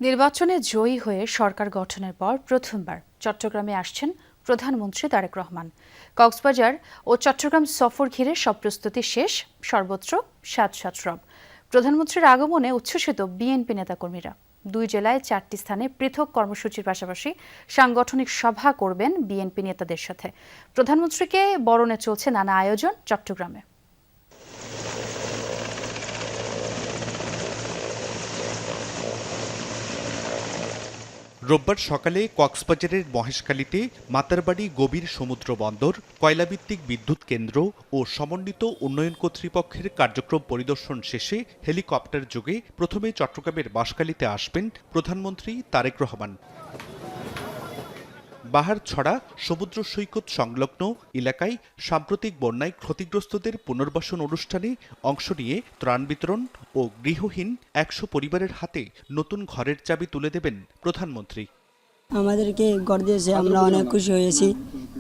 নির্বাচনে জয়ী হয়ে সরকার গঠনের পর প্রথমবার চট্টগ্রামে আসছেন প্রধানমন্ত্রী তারেক রহমান। কক্সবাজার ও চট্টগ্রাম সফর ঘিরে সব প্রস্তুতি শেষ, সর্বত্র সাজ রব। প্রধানমন্ত্রীর আগমনে উচ্ছ্বসিত বিএনপি নেতাকর্মীরা। দুই জেলায় 4টি স্থানে পৃথক কর্মসূচির পাশাপাশি সাংগঠনিক সভা করবেন বিএনপি নেতাদের সাথে। প্রধানমন্ত্রীকে বরণে চলছে নানা আয়োজন চট্টগ্রামে। রোববার সকালে কক্সবাজারের মহেশখালীতে মাতারবাড়ি গভীর সমুদ্র বন্দর, কয়লাভিত্তিক বিদ্যুৎ কেন্দ্র ও সমন্বিত উন্নয়ন কর্তৃপক্ষের কার্যক্রম পরিদর্শন শেষে হেলিকপ্টার যোগে প্রথমে চট্টগ্রামের বাঁশখালীতে আসবেন প্রধানমন্ত্রী তারেক রহমান। বাহারছড়া সমুদ্র সৈকত সংলগ্ন এলাকায় সাম্প্রতিক বন্যায় ক্ষতিগ্রস্তদের পুনর্বাসন অনুষ্ঠানে অংশ নিয়ে ত্রাণ বিতরণ ও গৃহহীন 100 পরিবারের হাতে নতুন ঘরের চাবি তুলে দেবেন প্রধানমন্ত্রী। আমাদেরকে ঘর দিয়েছে, আমরা অনেক খুশি হয়েছি,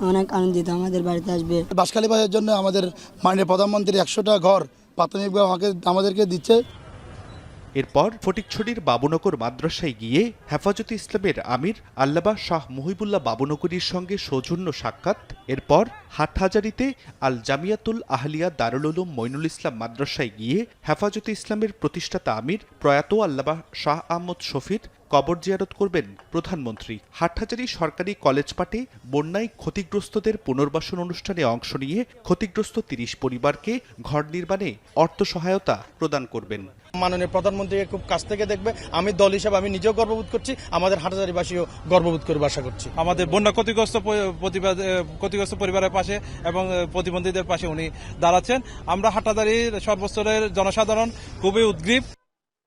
অনেক আনন্দিত আমাদের বাড়িতে আসবে। বাঁশখালী বাজারের জন্য আমাদের মাননীয় প্রধানমন্ত্রী 100টা ঘর প্রাথমিকভাবে আমাদেরকে দিচ্ছে। এরপর ফটিকছড়ির বাবুনগর মাদ্রাসায় গিয়ে হেফাজতে ইসলামের আমির আল্লামা শাহ মুহিবুল্লাহ বাবুনগরীর সঙ্গে সৌজন্য সাক্ষাৎ। এরপর হাটহাজারীতে আল জামিয়াতুল আহলিয়া দারুল উলুম মইনুল ইসলাম মাদ্রাসায় গিয়ে হেফাজতে ইসলামের প্রতিষ্ঠাতা আমির প্রয়াত আল্লামা শাহ আহমদ শফির কবর জিয়ারত করবেন প্রধানমন্ত্রী। হাটহাজারী সরকারি কলেজ মাঠে বন্যায় ক্ষতিগ্রস্তদের পুনর্বাসন অনুষ্ঠানে অংশ নিয়ে ক্ষতিগ্রস্ত 30 পরিবারকে ঘর নির্মাণে অর্থ সহায়তা প্রদান করবেন। মাননীয় প্রধানমন্ত্রীকে খুব কাছ থেকে দেখবে। আমি দল হিসেবে আমি নিজেও গর্ববোধ করছি, আমাদের হাটহাজারীবাসীও গর্ববোধ করবে আশা করছি। আমাদের বন্যা ক্ষতিগ্রস্ত পরিবারের পাশে এবং প্রতিবন্ধীদের পাশে উনি দাঁড়াচ্ছেন। আমরা হাটহাজারীর সর্বস্তরের জনসাধারণ খুবই উদ্গ্রীব।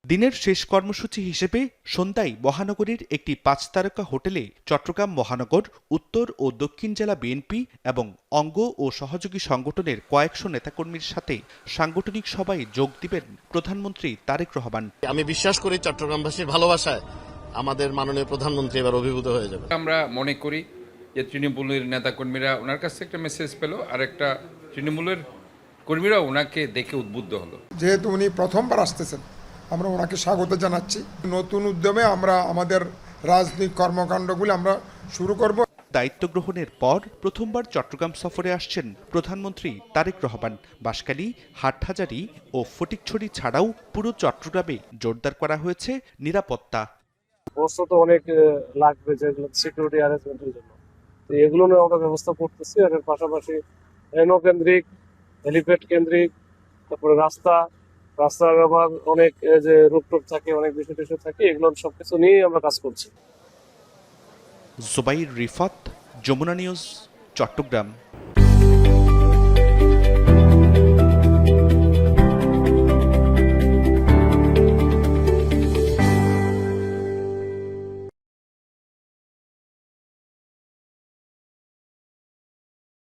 দিনের শেষ কর্মসূচি হিসেবে সন্ধ্যায় মহানগরীর একটি 5 তারকা হোটেলে চট্টগ্রাম মহানগর, উত্তর ও দক্ষিণ জেলা বিএনপি এবং অঙ্গ ও সহযোগী সংগঠনের কয়েকশো নেতাকর্মীর সাথে সাংগঠনিক সভায় যোগ দিবেন প্রধানমন্ত্রী তারেক রহমান। আমি বিশ্বাস করি চট্টগ্রামবাসীর ভালোবাসায় আমাদের মাননীয় প্রধানমন্ত্রী এবার অভিভূত হয়ে যাবে। আমরা মনে করি যে তৃণমূলের নেতাকর্মীরা ওনার কাছ থেকে একটা মেসেজ পেল, আর একটা তৃণমূলের কর্মীরা ওনাকে দেখে উদ্বুদ্ধ হলো। যেহেতু উনি প্রথমবার আসতেছেন, আমরা ওনাকে স্বাগত জানাচ্ছি। নতুন উদ্যমে আমরা আমাদের রাজনৈতিক কর্মকাণ্ডগুলি আমরা শুরু করব। দায়িত্ব গ্রহণের পর প্রথমবার চট্টগ্রাম সফরে আসছেন প্রধানমন্ত্রী তারেক রহমান। বাঁশখালী, হাটহাজারী ও ফটিকছড়ি ছাড়াও পুরো চট্টগ্রামে জোরদার করা হয়েছে নিরাপত্তা। প্রস্তুত অনেক লাগবে যেগুলো সিকিউরিটি অ্যারেঞ্জমেন্টের জন্য, এগুলো নিয়ে আমরা ব্যবস্থা করতেছি। এর পাশাপাশি রেনো কেন্দ্রিক, হেলিপ্যাড কেন্দ্রিক, তারপরে রাস্তার আবার অনেক যে রূপটুপ থাকে, অনেক বিষয় টিষয় থাকে, এগুলো সবকিছু নিয়ে আমরা কাজ করছি। জুবাইর রিফাত, যমুনা নিউজ, চট্টগ্রাম।